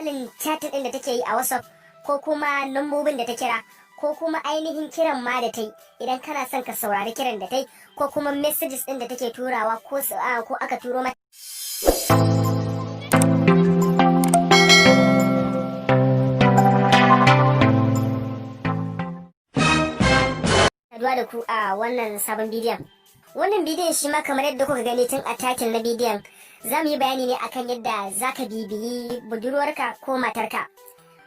misalin chatting din da take yi a WhatsApp ko kuma lambobin da ta kira ko kuma ainihin kiran ma da ta yi idan kana son ka saurari kiran da ta yi ko kuma messages din da take turawa ko aka turo mata. Saduwa da ku a wannan sabon bidiyon. Wannan bidiyon shi ma kamar yadda kuka gani tun a title na bidiyon, za mu yi bayani ne akan yadda za ka bibiyi budurwarka ko matarka.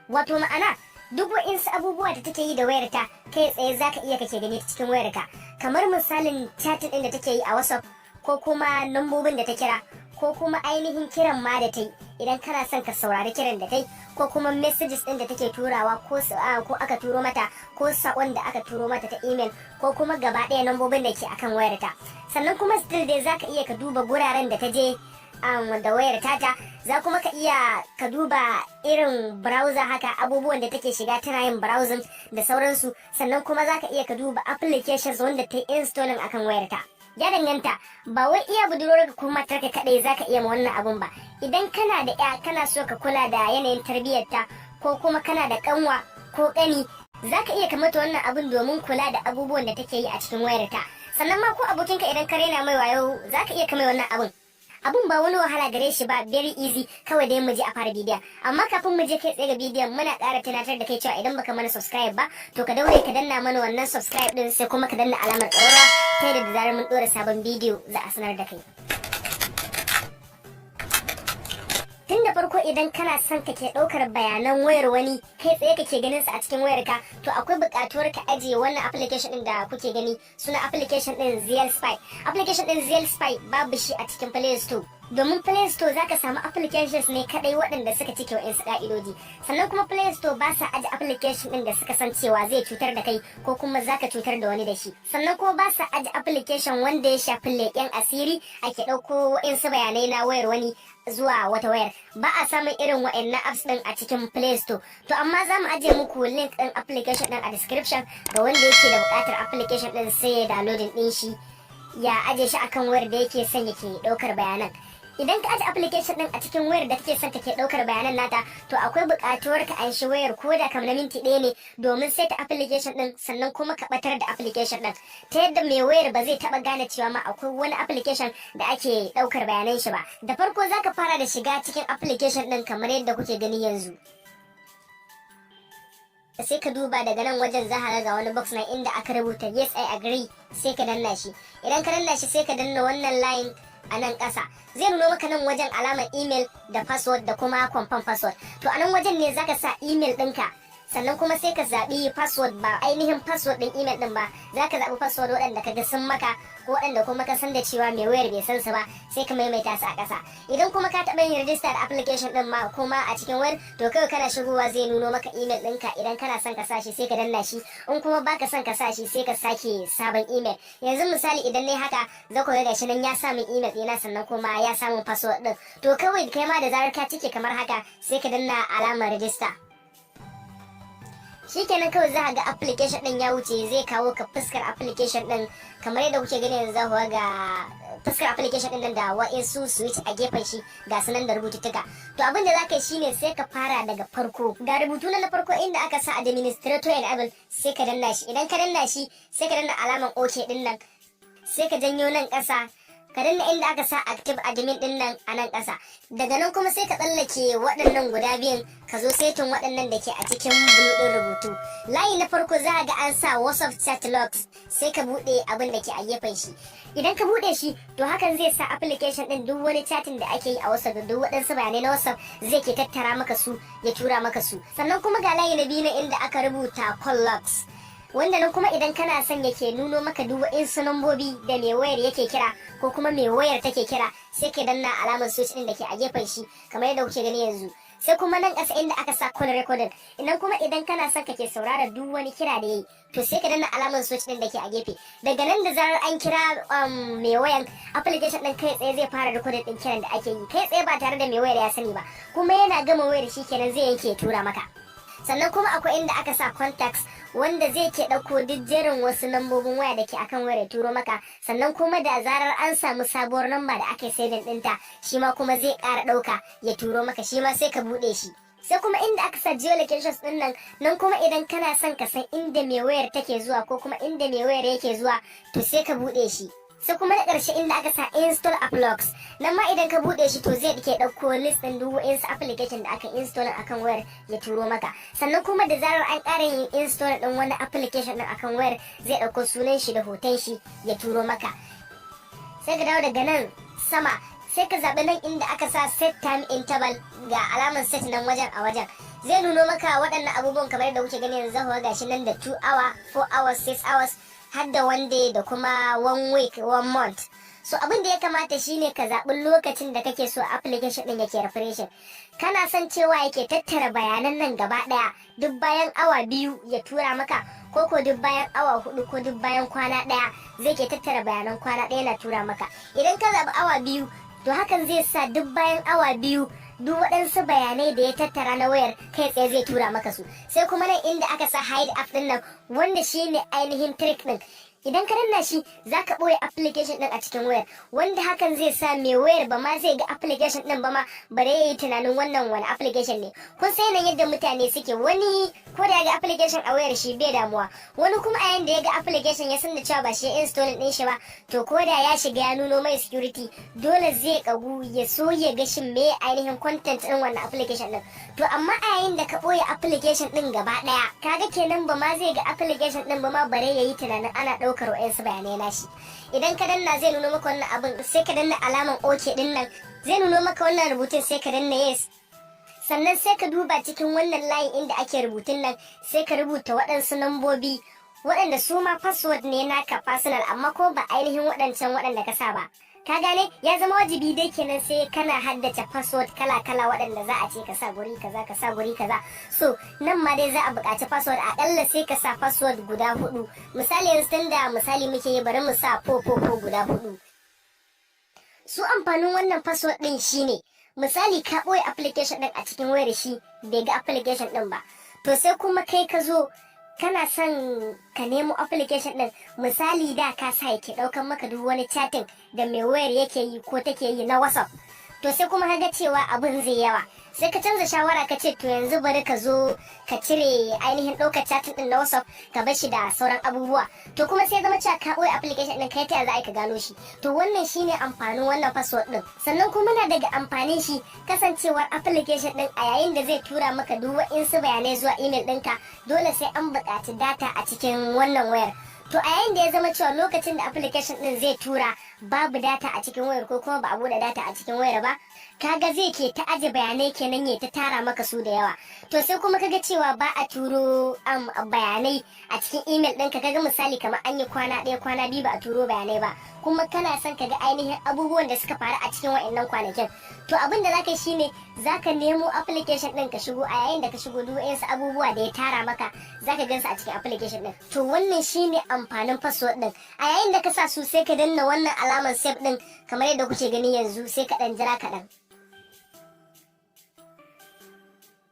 Wato ma'ana duk wa'insu abubuwa da take yi da wayarta kai tsaye za ka iya kake gani cikin wayarka, kamar misalin chatting ɗin da take yi a WhatsApp ko kuma lambobin da ta kira ko kuma ainihin kiran ma da ta yi idan kana son ka saurari kiran da ta yi ko kuma messages ɗin da take turawa ko aka turo mata ko saƙon da aka turo mata ta email ko kuma gaba ɗaya lambobin da ke akan wayarta. Sannan kuma still dai za ka iya ka duba guraren da ta je da wayar tata, za kuma ka iya ka duba irin browser haka abubuwan da take shiga tana yin browsing da sauransu. Sannan kuma za ka iya ka duba applications wanda ta yi installing akan wayarta. Ya danganta, ba wai iya budurwarka ko matarka kadai za ka iya ma wannan abun ba. Idan kana da ya kana so ka kula da yanayin tarbiyyarta ko kuma kana da kanwa ko kani, za ka iya ka mata wannan abun domin kula da abubuwan da take yi a cikin wayarta. Sannan ma ko abokinka idan ka raina mai wayo za ka iya ka mai wannan abun ba wani wahala gare shi ba, very easy. Kawai dai mu je a fara bidiyon, amma kafin mu je kai tsaye ga bidiyon muna ƙara tunatar da kai cewa idan baka mana subscribe ba to ka daure ka danna mana wannan subscribe din, sai kuma ka danna alamar ƙararrawa ta yadda da zarar mun ɗora sabon bidiyo za a sanar da kai. Tun da farko idan kana son ka ke ɗaukar bayanan wayar wani kai tsaye kake ganin su a cikin wayarka, to akwai buƙatuwar ka ajiye wannan application ɗin da kuke gani, suna application ɗin Zeal Spy. Application ɗin Zeal Spy babu shi a cikin Play Store. Domin Play Store zaka samu applications ne kadai waɗanda suka cike wa'insu ka'idoji. Sannan kuma Play Store ba sa aje application ɗin da suka san cewa zai cutar da kai ko kuma zaka cutar da wani da shi. Sannan kuma ba sa aje application wanda ya shafi leƙen asiri ake ɗauko wa'insu bayanai na wayar wani zuwa wata wayar. Ba a samun irin wa'annan apps ɗin a cikin Play Store. To amma za mu aje muku link ɗin application ɗin a description ga wanda yake da buƙatar application ɗin sai ya downloading ɗin shi ya aje shi akan wayar da yake son yake ɗaukar bayanan. Idan ka aje application din a cikin wayar da kake son kake daukar bayanan nata, to akwai buƙatuwar ka anshi wayar ko da kamar na minti ɗaya ne domin sai ta application din, sannan kuma ka batar da application din ta yadda mai wayar ba zai taba gane cewa ma akwai wani application da ake daukar bayanan shi ba. Da farko zaka fara da shiga cikin application din kamar yadda kuke gani yanzu. Sai ka duba daga nan wajen za ka ga wani box na inda aka rubuta yes I agree, sai ka danna shi. Idan ka danna shi sai ka danna wannan line a nan ƙasa, zai nuno maka nan wajen alamar email da password da kuma confirm password. To a nan wajen ne zaka sa email ɗinka, sannan kuma sai ka zaɓi password, ba ainihin password ɗin email ɗin ba, za ka zaɓi password waɗanda ka ga sun maka ko waɗanda kuma ka san da cewa mai wayar bai san su ba, sai ka maimaita su a ƙasa. Idan kuma ka taɓa yin register da application ɗin ma kuma a cikin wayar, to kawai kana shigowa zai nuno maka email ɗinka. Idan kana son ka sa shi sai ka danna shi, in kuma baka son ka sa shi sai ka sake sabon email. Yanzu misali idan ne haka za ku ga gashi nan ya sa min email ɗina sannan kuma ya samu password ɗin. To kawai kai ma da zarar ka cike kamar haka sai ka danna alamar register. Shikenan kawai za ga application din ya wuce, zai kawo ka fuskar application din kamar yadda kuke gani yanzu. Za ku ga fuskar application din da wa'insu switch a gefen shi ga sunan da rubututtuka. To abin da zaka yi shine sai ka fara daga farko, ga rubutu na farko inda aka sa administrator enable, sai ka danna shi. Idan ka danna shi sai ka danna alaman OK din nan, sai ka janyo nan ƙasa ka danna inda aka sa active admin din nan a nan ƙasa. Daga nan kuma sai ka tsallake waɗannan guda biyan ka zo setin waɗannan da ke a cikin blue ɗin rubutu. Layi na farko za ga an sa WhatsApp chat logs, sai ka buɗe abin da ke a gefen shi. Idan ka buɗe shi to hakan zai sa application ɗin duk wani chatting da ake yi a WhatsApp da duk waɗansu bayanai na WhatsApp zai ke tattara maka su ya tura maka su. Sannan kuma ga layi na biyu na inda aka rubuta call logs, wanda nan kuma idan kana son yake nuno maka duk wa'insu lambobi da mai wayar yake kira ko kuma mai wayar take kira, sai ka danna alamar switch din da ke a gefen shi kamar yadda kuke gani yanzu. Sai kuma nan ƙasa inda aka sa call recording, idan kuma idan kana son kake saurara duk wani kira da yayi, to sai ka danna alamar switch din da ke a gefe. Daga nan da zarar an kira mai wayan, application din kai tsaye zai fara recording din kiran da ake yi kai tsaye ba tare da mai wayar ya sani ba, kuma yana gama wayar shi kenan zai yanke tura maka. Sannan kuma akwai inda aka sa contacts, wanda zai ke ɗauko duk jerin wasu lambobin waya da ke akan wayar ya turo maka. Sannan kuma da zarar an samu sabuwar lamba da ake saving ɗinta, shi ma kuma zai ƙara ɗauka ya turo maka, shi ma sai ka buɗe shi. sai kuma inda aka sa geolocations din nan kuma idan kana son ka san inda mai wayar take zuwa ko kuma inda mai wayar yake zuwa to sai ka bude shi. Sai kuma na ƙarshe inda aka sa install app logs, nan ma idan ka bude shi to zai ɗauko list ɗin duk wa'insu application da aka install akan wayar ya turo maka. Sannan kuma da zarar an ƙara yin install ɗin wani application ɗin akan wayar zai ɗauko sunan shi da hoton shi ya turo maka. Sai ka dawo daga nan sama sai ka zaɓi nan inda aka sa set time interval ga alamar set nan wajen a wajen. Zai nuno maka waɗannan abubuwan kamar yadda kuke gani yanzu ga gashi nan da 2 hour, 4 hours, 6 hours har da 1 day da kuma 1 week, 1 month. So abin da ya kamata shine ka zaɓi lokacin da kake so application ɗin yake refreshing. Kana son cewa yake tattara bayanan nan gaba ɗaya duk bayan awa 2 ya tura maka, ko duk bayan awa 4 ko duk bayan kwana ɗaya zai ke tattara bayanan kwana ɗaya na tura maka. Idan ka zaɓi awa 2 to hakan zai sa duk bayan awa 2 duk waɗansu bayanai da ya tattara na wayar kai tsaye zai tura maka su. Sai kuma nan inda aka sa hide app din nan wanda shine ainihin trick din, idan ka danna shi za ka ɓoye application din a cikin wayar, wanda hakan zai sa mai wayar ba ma zai ga application din ba ma bare ya yi tunanin wannan wani application ne. Kun sai nan yadda mutane suke, wani ko da ya ga application a wayar shi bai damuwa, wani kuma a yayin da ya ga application ya san da cewa ba shi install din shi ba to ko da ya shiga ya nuno mai security dole zai kagu ya so ya ga shin me ainihin content din wannan application din. To amma a yayin da ka ɓoye application din gaba daya kaga kenan ba ma zai ga application din ba ma bare ya yi tunanin ana ɗaukar wa'yansu bayanai nashi. Idan ka danna zai nuno maka wannan abin sai ka danna alaman OK din nan, zai nuno maka wannan rubutun sai ka danna yes. Sannan sai ka duba cikin wannan layin inda ake rubutun nan sai ka rubuta waɗansu nambobi waɗanda su ma password ne naka personal amma ko ba ainihin waɗancan waɗanda ka sa ba. Ka gane ya zama wajibi dai kenan sai kana haddace password kala-kala waɗanda za a ce ka sa guri kaza ka sa guri kaza. So nan ma dai za a buƙaci password aƙalla sai ka sa password guda 4. Misali yanzu tunda misali muke yi bari mu sa fofofo guda 4. Su amfanin wannan password ɗin shine misali ka ɓoye application ɗin a cikin wayar shi bai ga application ɗin ba. To sai kuma kai ka zo kana son ka nemo application din, misali da ka sa yake daukan maka duk wani chatting da mai wayar yake yi ko take yi na WhatsApp, to sai kuma kaga cewa abin zai yawa sai ka canza shawara ka ce to yanzu bari ka zo ka cire ainihin ɗaukar chatting din na WhatsApp ka bar shi da sauran abubuwa. To kuma sai zama cewa ka ɓoye application din kai ta za a ka gano shi. To wannan shine amfanin wannan password din. Sannan kuma na daga amfanin shi kasancewar application din a yayin da zai tura maka duk wa'insu bayanai zuwa email ɗinka dole sai an buƙaci data a cikin wannan wayar. To a yayin da ya zama cewa lokacin da application din zai tura babu data a cikin wayar ko kuma ba a bude data a cikin wayar ba, kaga zai ke ta aje bayanai kenan ya ta tara maka su da yawa. To sai kuma kaga cewa ba a turo bayanai a cikin email ɗinka, kaga misali kamar an yi kwana ɗaya kwana biyu ba a turo bayanai ba, kuma kana son kaga ainihin abubuwan da suka faru a cikin wa'annan kwanakin. To abin da zaka yi shine zaka nemo application ɗin ka shigo, a yayin da ka shigo duk wa'insu abubuwa da ya tara maka zaka gansu a cikin application ɗin. To wannan shine amfanin password ɗin. A yayin da ka sa su sai ka danna wannan alamar save ɗin kamar yadda kuke gani yanzu, sai ka ɗan jira kaɗan.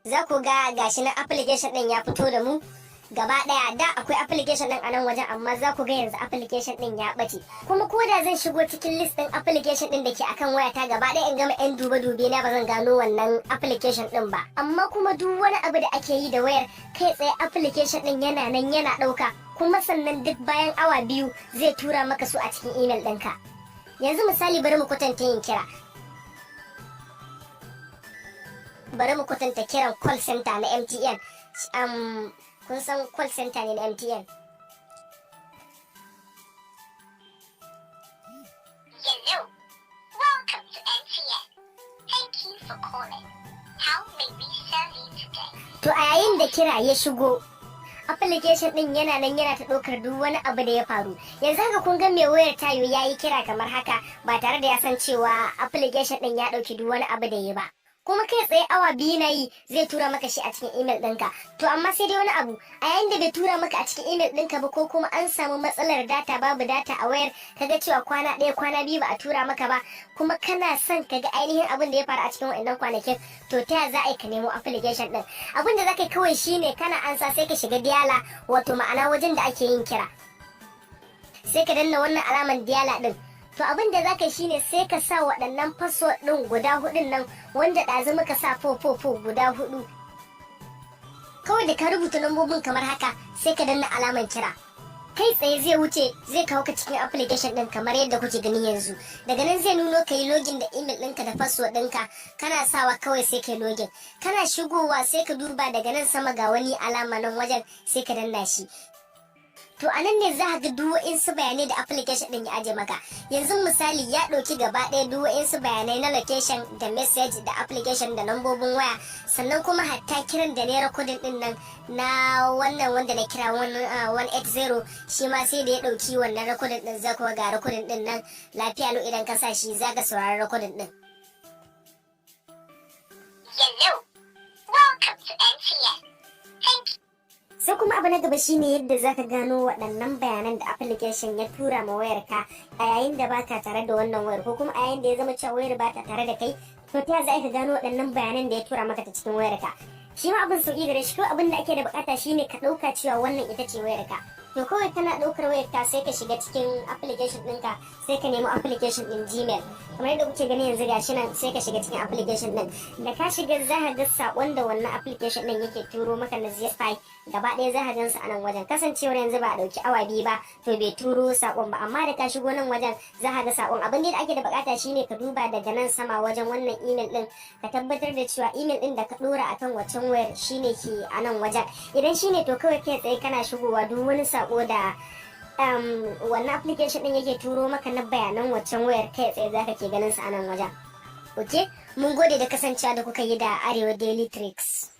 Za ku ga gashi na application ɗin ya fito da mu gaba daya. Da akwai application din a nan wajen amma za ku ga yanzu application din ya bace. Kuma ko da zan shigo cikin list din application din da ke akan wayata gaba daya in gama yan dube na ba zan gano wannan application din ba. Amma kuma duk wani abu da ake yi da wayar kai tsaye application din yana nan yana dauka, kuma sannan duk bayan awa 2 zai tura maka su a cikin email ɗinka. Yanzu misali bari mu kwatanta yin kira. Bari mu kwatanta kiran call center na MTN. Kun san call center ne na MTN. Hello, welcome to MTN. Thank you for calling. How may we serve you today? To a yayin da kira ya shigo, application din yana nan yana ta ɗaukar duk wani abu da ya faru. Yanzu haka kun ga mai wayar tayo ya yi kira kamar haka ba tare da ya san cewa application din ya ɗauki duk wani abu da ya ba. Kuma kai tsaye awa 2 na yi zai tura maka shi a cikin email ɗinka. To amma sai dai wani abu, a yayin da bai tura maka a cikin email ɗinka ba ko kuma an samu matsalar data, babu data a wayar, kaga cewa kwana 1 kwana 2 ba a tura maka ba, kuma kana son kaga ainihin abin da ya faru a cikin wa'annan kwanakin, to ta za a yi ka nemo application ɗin. Abin da za ka yi kawai shine kana ansa sai ka shiga diala, wato ma'ana wajen da ake yin kira. Sai ka danna wannan alaman diala ɗin. To abin da zaka shine sai ka sa waɗannan password ɗin guda 4 nan wanda ɗazu muka sa fofofo guda 4. kawai da ka rubuta lambobin kamar haka sai ka danna alamar kira, kai tsaye zai wuce zai kawo ka cikin application din kamar yadda kuke gani yanzu. Daga nan zai nuno ka yi login da email ɗinka da password ɗinka, kana sawa kawai sai ka yi login. Kana shigowa sai ka duba daga nan sama ga wani alama nan wajen sai ka danna shi. To a nan ne za ka ga duk wa'insu bayanai da application ɗin ya aje maka. Yanzu misali ya ɗauki gaba ɗaya duk wa'insu bayanai na location da message da application da lambobin waya, sannan kuma hatta kiran da ne recording ɗin nan na wannan wanda na kira 180 shi ma sai da ya ɗauki wannan recording ɗin. Za kuwa ga recording ɗin nan lafiya lau, idan ka sa shi za ka saurari recording ɗin. Hello, welcome to NTN. Thank you. Sai kuma abu na gaba shine yadda zaka gano waɗannan bayanan da application ya tura ma wayarka a yayin da baka tare da wannan wayar, ko kuma a yayin da ya zama cewa wayar ba ta tare da kai. To ta za ka gano waɗannan bayanan da ya tura maka ta cikin wayarka? Shi ma abin sauki gare shi, ko abin da ake da bukata shine ka ɗauka cewa wannan ita ce wayarka. To kawai kana ɗaukar wayarka sai ka shiga cikin application ɗinka, sai ka nemi application ɗin Gmail kamar yadda kuke gani yanzu gashi nan. Sai ka shiga cikin application ɗin, da ka shiga za ka ga saƙon da wannan application ɗin yake turo maka na zip gaba ɗaya za ka gan su a nan wajen. Kasancewar yanzu ba a ɗauki awa 2 ba to bai turo saƙon ba, amma da ka shigo nan wajen za ka ga saƙon. Abin da ake da bukata shine ka duba daga nan sama wajen wannan email ɗin, ka tabbatar da cewa email ɗin da ka ɗora akan waccan wayar shine ke a nan wajen. Idan shine to kawai kai tsaye kana shigowa duk wani saƙo da wannan application ɗin yake turo maka na bayanan waccan wayar kai tsaye za ka ke ganin su a nan wajen. Ok, mun gode da kasancewa da kuka yi da Arewa Daily Tricks.